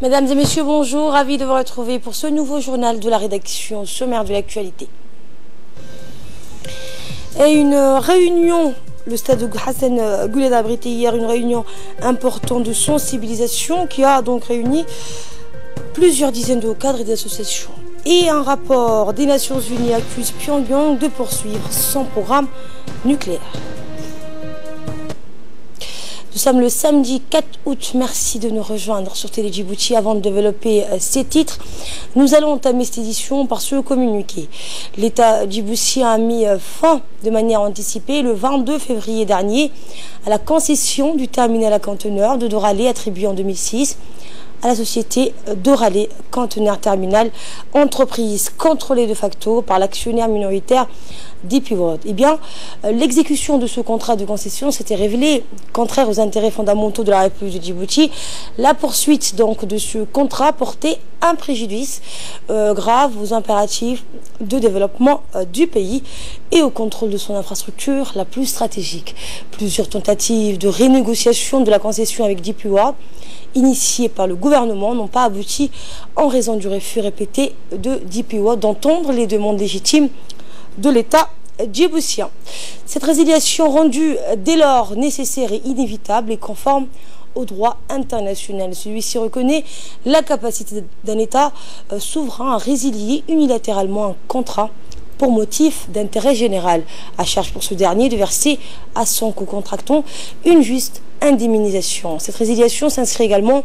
Mesdames et messieurs, bonjour, ravi de vous retrouver pour ce nouveau journal de la rédaction sommaire de l'actualité. Et une réunion, le stade Hassan Gouled a abrité hier une réunion importante de sensibilisation qui a donc réuni plusieurs dizaines de cadres et d'associations. Et un rapport des Nations Unies accuse Pyongyang de poursuivre son programme nucléaire. Nous sommes le samedi 4 août. Merci de nous rejoindre sur Télé Djibouti. Avant de développer ces titres, nous allons entamer cette édition par ce communiqué. L'État djiboutien a mis fin de manière anticipée le 22 février dernier à la concession du terminal à conteneurs de Doralé attribué en 2006 à la société Doralé Conteneur Terminal, entreprise contrôlée de facto par l'actionnaire minoritaire DP World. Eh bien, l'exécution de ce contrat de concession s'était révélée contraire aux intérêts fondamentaux de la République de Djibouti. La poursuite donc de ce contrat portait un préjudice grave aux impératifs de développement du pays et au contrôle de son infrastructure la plus stratégique. Plusieurs tentatives de renégociation de la concession avec DP World initiées par le gouvernement n'ont pas abouti en raison du refus répété de DP World d'entendre les demandes légitimes de l'État djiboutien. Cette résiliation rendue dès lors nécessaire et inévitable et conforme au droit international. Celui-ci reconnaît la capacité d'un État souverain à résilier unilatéralement un contrat pour motif d'intérêt général, à charge pour ce dernier de verser à son co-contractant une juste indemnisation. Cette résiliation s'inscrit également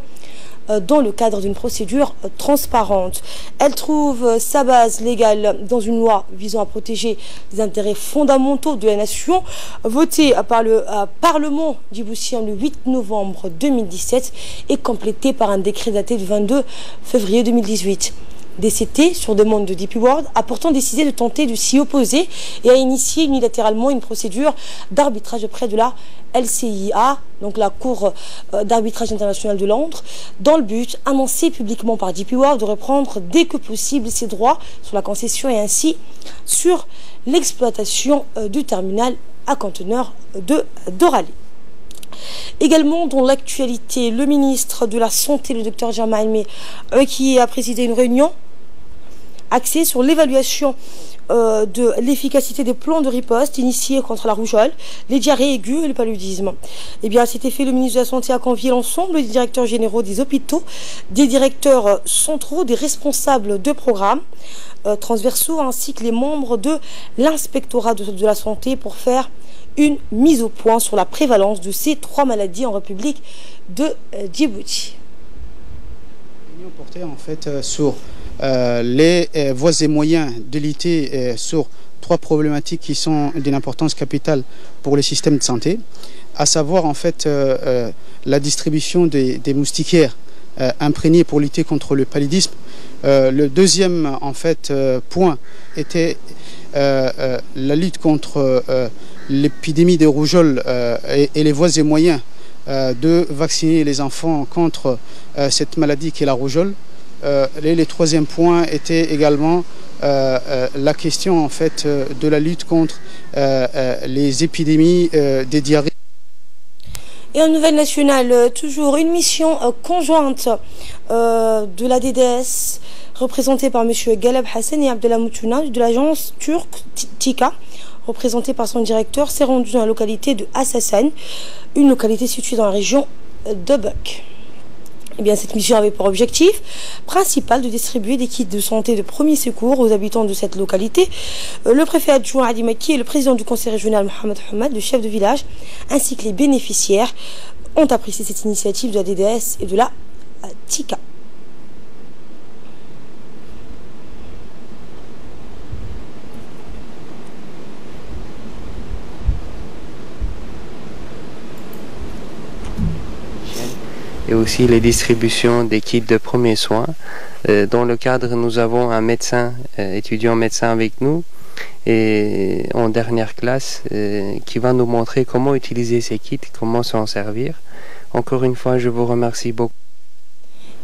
dans le cadre d'une procédure transparente. Elle trouve sa base légale dans une loi visant à protéger les intérêts fondamentaux de la nation, votée par le Parlement djiboutien le 8 novembre 2017 et complétée par un décret daté du 22 février 2018. DCT, sur demande de DP World, a pourtant décidé de tenter de s'y opposer et a initié unilatéralement une procédure d'arbitrage auprès de la LCIA, donc la Cour d'arbitrage internationale de Londres, dans le but, annoncé publiquement par DP World, de reprendre dès que possible ses droits sur la concession et ainsi sur l'exploitation du terminal à conteneurs de Doralé. Également dans l'actualité, le ministre de la Santé, le docteur Germain qui a présidé une réunion axée sur l'évaluation de l'efficacité des plans de riposte initiés contre la rougeole, les diarrhées aiguës et le paludisme. Et bien, à cet effet, le ministre de la Santé a convié l'ensemble des directeurs généraux des hôpitaux, des directeurs centraux, des responsables de programmes transversaux, ainsi que les membres de l'inspectorat de la santé pour faire une mise au point sur la prévalence de ces trois maladies en République de Djibouti. L'Union portait en fait sur les voies et moyens de lutter sur trois problématiques qui sont d'une importance capitale pour le système de santé, à savoir en fait la distribution des moustiquaires imprégnés pour lutter contre le paludisme. Le deuxième en fait point était la lutte contre l'épidémie de rougeole et les voies et moyens de vacciner les enfants contre cette maladie qui est la rougeole. Les troisième point était également la question en fait de la lutte contre les épidémies des diarrhées. Et en nouvelle nationale, toujours une mission conjointe de la DDS représentée par M. Galeb Hassan et Abdellah Moutouna de l'agence turque TICA, représentée par son directeur, s'est rendue dans la localité de Assassan, une localité située dans la région de Bok. Eh bien, cette mission avait pour objectif principal de distribuer des kits de santé de premier secours aux habitants de cette localité. Le préfet adjoint Adi Maki et le président du conseil régional Mohamed Hamad, le chef de village, ainsi que les bénéficiaires ont apprécié cette initiative de la DDS et de la TICA. Et aussi les distributions des kits de premiers soins. Dans le cadre, nous avons un médecin, étudiant médecin avec nous, et en dernière classe, qui va nous montrer comment utiliser ces kits, comment s'en servir. Encore une fois, je vous remercie beaucoup.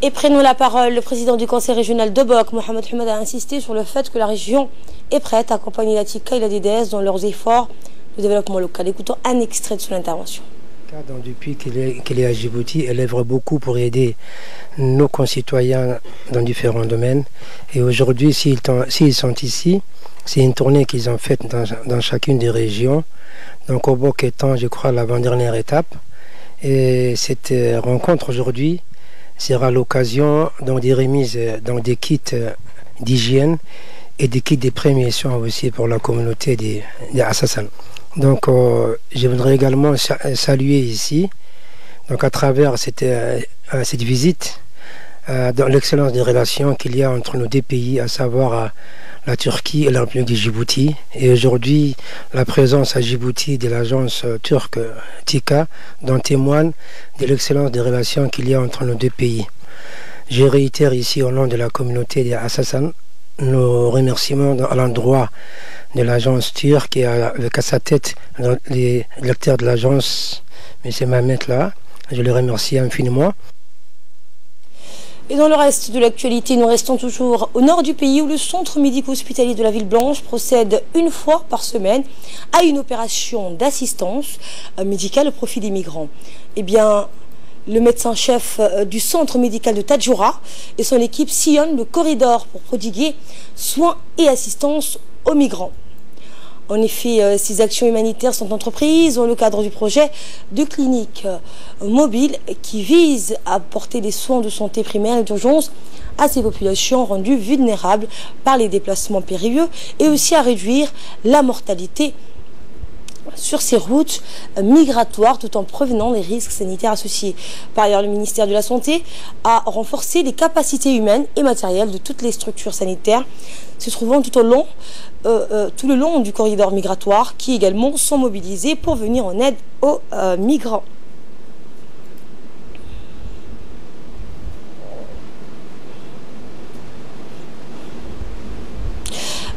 Et prenons la parole, le président du conseil régional de Bok, Mohamed Hamad, a insisté sur le fait que la région est prête à accompagner la TICA et la DDS dans leurs efforts de développement local. Écoutons un extrait de son intervention. Donc, depuis qu'il est à Djibouti, elle œuvre beaucoup pour aider nos concitoyens dans différents domaines. Et aujourd'hui, s'ils sont ici, c'est une tournée qu'ils ont faite dans chacune des régions. Donc Obok étant, je crois, l'avant-dernière étape. Et cette rencontre aujourd'hui sera l'occasion des remises des kits d'hygiène et des kits des premiers soins aussi pour la communauté des Assassin. Donc je voudrais également saluer ici, à travers cette visite, dans l'excellence des relations qu'il y a entre nos deux pays, à savoir la Turquie et la République de Djibouti. Et aujourd'hui, la présence à Djibouti de l'agence turque TICA dont témoigne de l'excellence des relations qu'il y a entre nos deux pays. Je réitère ici au nom de la communauté des Assassin nos remerciements à l'endroit de l'agence turque et avec à sa tête le directeur de l'agence, M. Mamet là. Je le remercie infiniment. Et dans le reste de l'actualité, nous restons toujours au nord du pays où le centre médico-hospitalier de la Ville Blanche procède une fois par semaine à une opération d'assistance médicale au profit des migrants. Eh bien, le médecin-chef du centre médical de Tadjoura et son équipe sillonnent le corridor pour prodiguer soins et assistance aux migrants. En effet, ces actions humanitaires sont entreprises dans le cadre du projet de clinique mobile qui vise à apporter des soins de santé primaire et d'urgence à ces populations rendues vulnérables par les déplacements périlleux et aussi à réduire la mortalité sur ces routes migratoires tout en prévenant les risques sanitaires associés. Par ailleurs, le ministère de la Santé a renforcé les capacités humaines et matérielles de toutes les structures sanitaires se trouvant tout le long du corridor migratoire qui également sont mobilisés pour venir en aide aux migrants.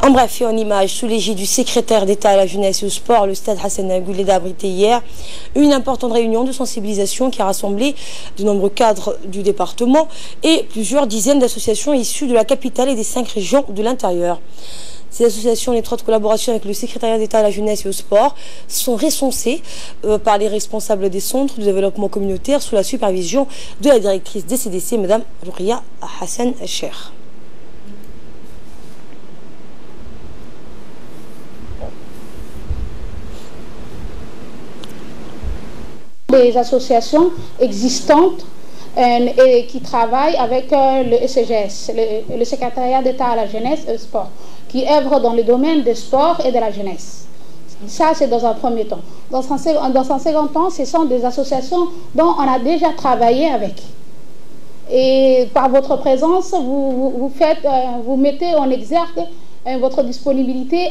En bref, et en image, sous l'égide du secrétaire d'État à la jeunesse et au sport, le stade Hassan Gouleda a abrité hier une importante réunion de sensibilisation qui a rassemblé de nombreux cadres du département et plusieurs dizaines d'associations issues de la capitale et des 5 régions de l'intérieur. Ces associations, en étroite collaboration avec le secrétariat d'État à la jeunesse et au sport, sont recensées par les responsables des centres de développement communautaire sous la supervision de la directrice des CDC, Mme Rouria Hassan Cher. Des associations existantes et qui travaillent avec le SCGS, le secrétariat d'État à la jeunesse et au sport, qui œuvrent dans le domaine du sport et de la jeunesse. Ça, c'est dans un premier temps. Dans un second temps, ce sont des associations dont on a déjà travaillé avec. Et par votre présence, vous mettez en exergue votre disponibilité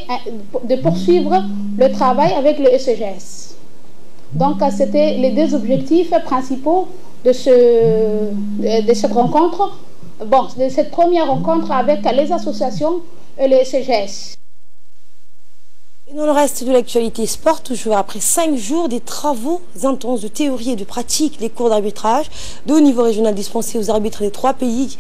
de poursuivre le travail avec le SCGS. Donc, c'était les 2 objectifs principaux de cette rencontre, de cette première rencontre avec les associations et les CGS. Et dans le reste de l'actualité sport, toujours après 5 jours des travaux intenses de théorie et de pratique, les cours d'arbitrage de haut niveau régional dispensés aux arbitres des 3 pays,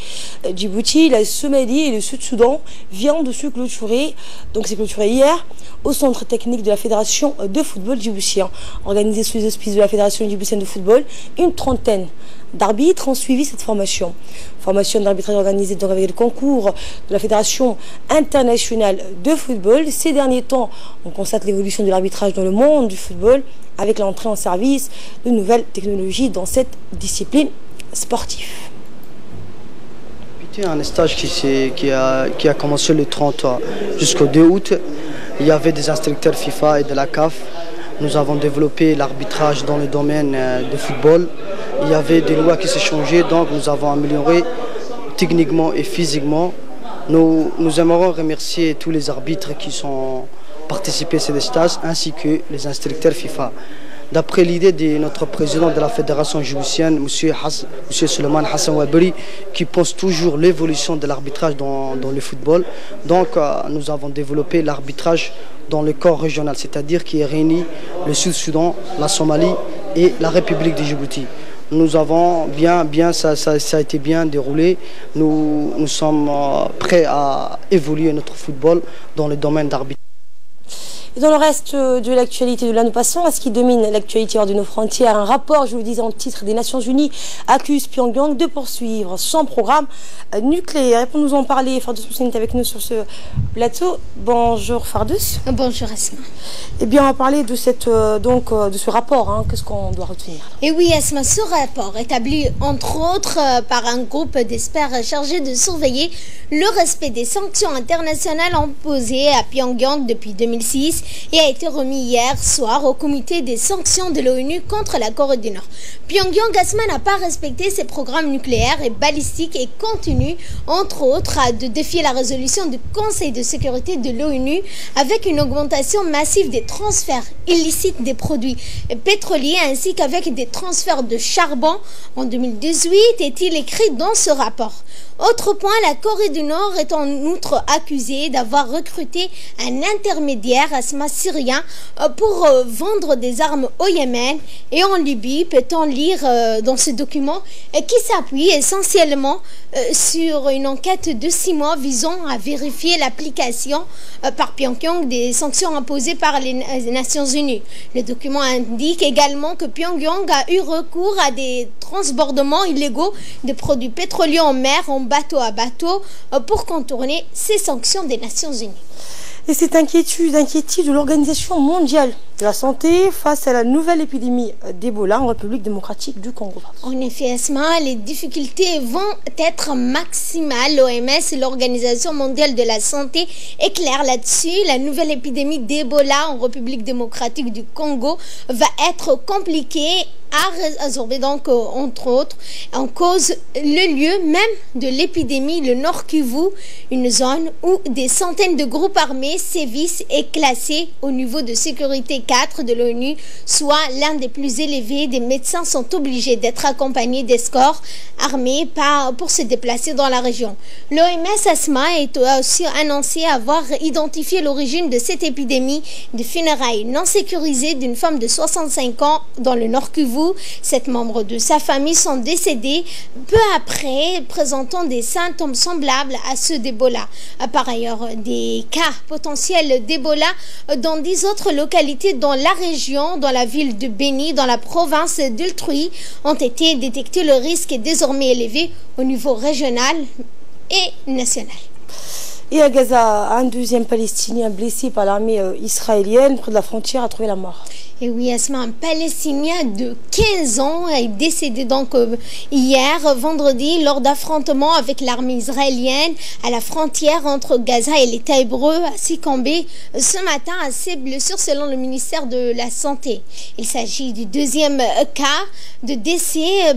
Djibouti, la Somalie et le Sud-Soudan, vient de se clôturer. Donc c'est clôturé hier au centre technique de la Fédération de football djiboutien. Organisé sous les auspices de la Fédération djiboutienne de football, une trentaine d'arbitres ont suivi cette formation. Formation d'arbitrage organisée donc avec le concours de la Fédération internationale de football. Ces derniers temps, on constate l'évolution de l'arbitrage dans le monde du football avec l'entrée en service de nouvelles technologies dans cette discipline sportive. C'était un stage qui a commencé le 30 jusqu'au 2 août. Il y avait des instructeurs FIFA et de la CAF. Nous avons développé l'arbitrage dans le domaine du football. Il y avait des lois qui s'est changées, donc nous avons amélioré techniquement et physiquement. Nous aimerons remercier tous les arbitres qui sont participés à ces stages, ainsi que les instructeurs FIFA. D'après l'idée de notre président de la fédération djiboutienne, M. Suleiman Hassan Wabri, qui pense toujours l'évolution de l'arbitrage dans le football. Donc nous avons développé l'arbitrage dans le corps régional, c'est-à-dire qui réunit le Sud-Soudan, la Somalie et la République de Djibouti. Nous avons ça a été bien déroulé. Nous sommes prêts à évoluer notre football dans le domaine d'arbitrage. Et dans le reste de l'actualité de là, nous passons à ce qui domine l'actualité hors de nos frontières. Un rapport, je vous le disais en titre, des Nations Unies accuse Pyongyang de poursuivre son programme nucléaire. Et pour nous en parler, Fardous Hussein est avec nous sur ce plateau. Bonjour Fardous. Bonjour Asma. Eh bien, on va parler de, de ce rapport. Hein. Qu'est-ce qu'on doit retenir? Et oui Asma, ce rapport établi entre autres par un groupe d'experts chargé de surveiller le respect des sanctions internationales imposées à Pyongyang depuis 2006 et a été remis hier soir au comité des sanctions de l'ONU contre la Corée du Nord. Pyongyang, Asma, n'a pas respecté ses programmes nucléaires et balistiques et continue, entre autres, de défier la résolution du Conseil de sécurité de l'ONU avec une augmentation massive des transferts illicites des produits pétroliers ainsi qu'avec des transferts de charbon en 2018, est-il écrit dans ce rapport. Autre point, la Corée du Nord est en outre accusée d'avoir recruté un intermédiaire Asma syrien pour vendre des armes au Yémen et en Libye, peut-on lire dans ce document qui s'appuie essentiellement sur une enquête de 6 mois visant à vérifier l'application par Pyongyang des sanctions imposées par les Nations Unies. Le document indique également que Pyongyang a eu recours à des transbordements illégaux de produits pétroliers en mer, en bateau à bateau, pour contourner ces sanctions des Nations Unies. Et cette inquiétude de l'Organisation mondiale de la santé face à la nouvelle épidémie d'Ebola en République démocratique du Congo. En effet, Asma, les difficultés vont être maximales. L'OMS, l'Organisation mondiale de la santé, est claire là-dessus. La nouvelle épidémie d'Ebola en République démocratique du Congo va être compliquée à résorber, donc entre autres en cause le lieu même de l'épidémie, le Nord Kivu, une zone où des centaines de groupes armés sévissent et classés au niveau de sécurité 4 de l'ONU, soit l'un des plus élevés. Des médecins sont obligés d'être accompagnés d'escorts armés pour se déplacer dans la région. L'OMS Asma est aussi annoncé avoir identifié l'origine de cette épidémie de funérailles non sécurisées d'une femme de 65 ans dans le Nord Kivu. 7 membres de sa famille sont décédés peu après, présentant des symptômes semblables à ceux d'Ebola. Par ailleurs, des cas potentiels d'Ebola dans 10 autres localités dans la région, dans la ville de Beni, dans la province d'Ultruy, ont été détectés. Le risque est désormais élevé au niveau régional et national. Et à Gaza, un deuxième Palestinien blessé par l'armée israélienne près de la frontière a trouvé la mort. Et oui, Asma, un Palestinien de 15 ans est décédé donc hier, vendredi, lors d'affrontements avec l'armée israélienne à la frontière entre Gaza et l'État hébreu à Sikambé. Ce matin, à ses blessures selon le ministère de la Santé. Il s'agit du deuxième cas de décès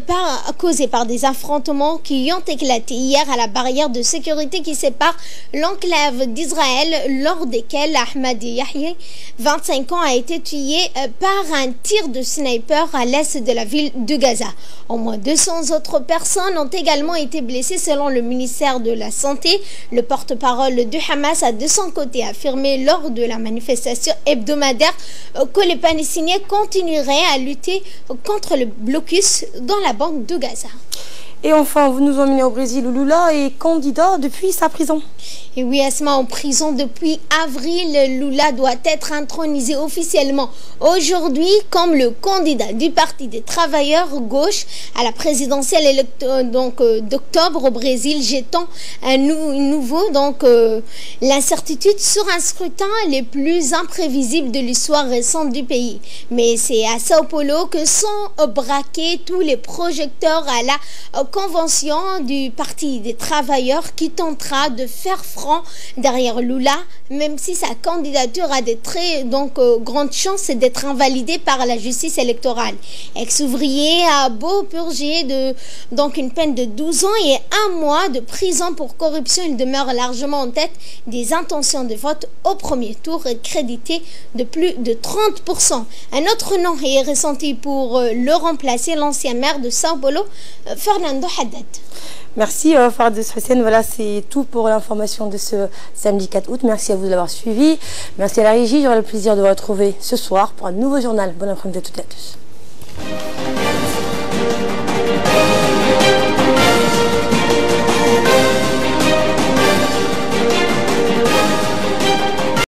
causé par des affrontements qui ont éclaté hier à la barrière de sécurité qui sépare l'enclave d'Israël, lors desquels Ahmad Yahya, 25 ans, a été tué par un tir de sniper à l'est de la ville de Gaza. Au moins 200 autres personnes ont également été blessées selon le ministère de la Santé. Le porte-parole de Hamas a de son côté affirmé lors de la manifestation hebdomadaire que les Palestiniens continueraient à lutter contre le blocus dans la bande de Gaza. Et enfin, vous nous emmenez au Brésil où Lula est candidat depuis sa prison. Et oui, Asma, en prison depuis avril, Lula doit être intronisé officiellement aujourd'hui comme le candidat du Parti des travailleurs gauche à la présidentielle d'octobre au Brésil, jetant l'incertitude sur un scrutin les plus imprévisibles de l'histoire récente du pays. Mais c'est à Sao Paulo que sont braqués tous les projecteurs à la convention du Parti des travailleurs qui tentera de faire front derrière Lula, même si sa candidature a des très grandes chances d'être invalidée par la justice électorale. Ex-ouvrier a beau purger une peine de 12 ans et 1 mois de prison pour corruption, il demeure largement en tête des intentions de vote au premier tour, crédité de plus de 30%. Un autre nom est ressenti pour le remplacer, l'ancien maire de Sao Paulo, Fernando Haddad. Merci Fardous Hussein. Voilà, c'est tout pour l'information de ce samedi 4 août. Merci à vous de l'avoir suivi. Merci à la régie. J'aurai le plaisir de vous retrouver ce soir pour un nouveau journal. Bon après-midi à toutes et à tous.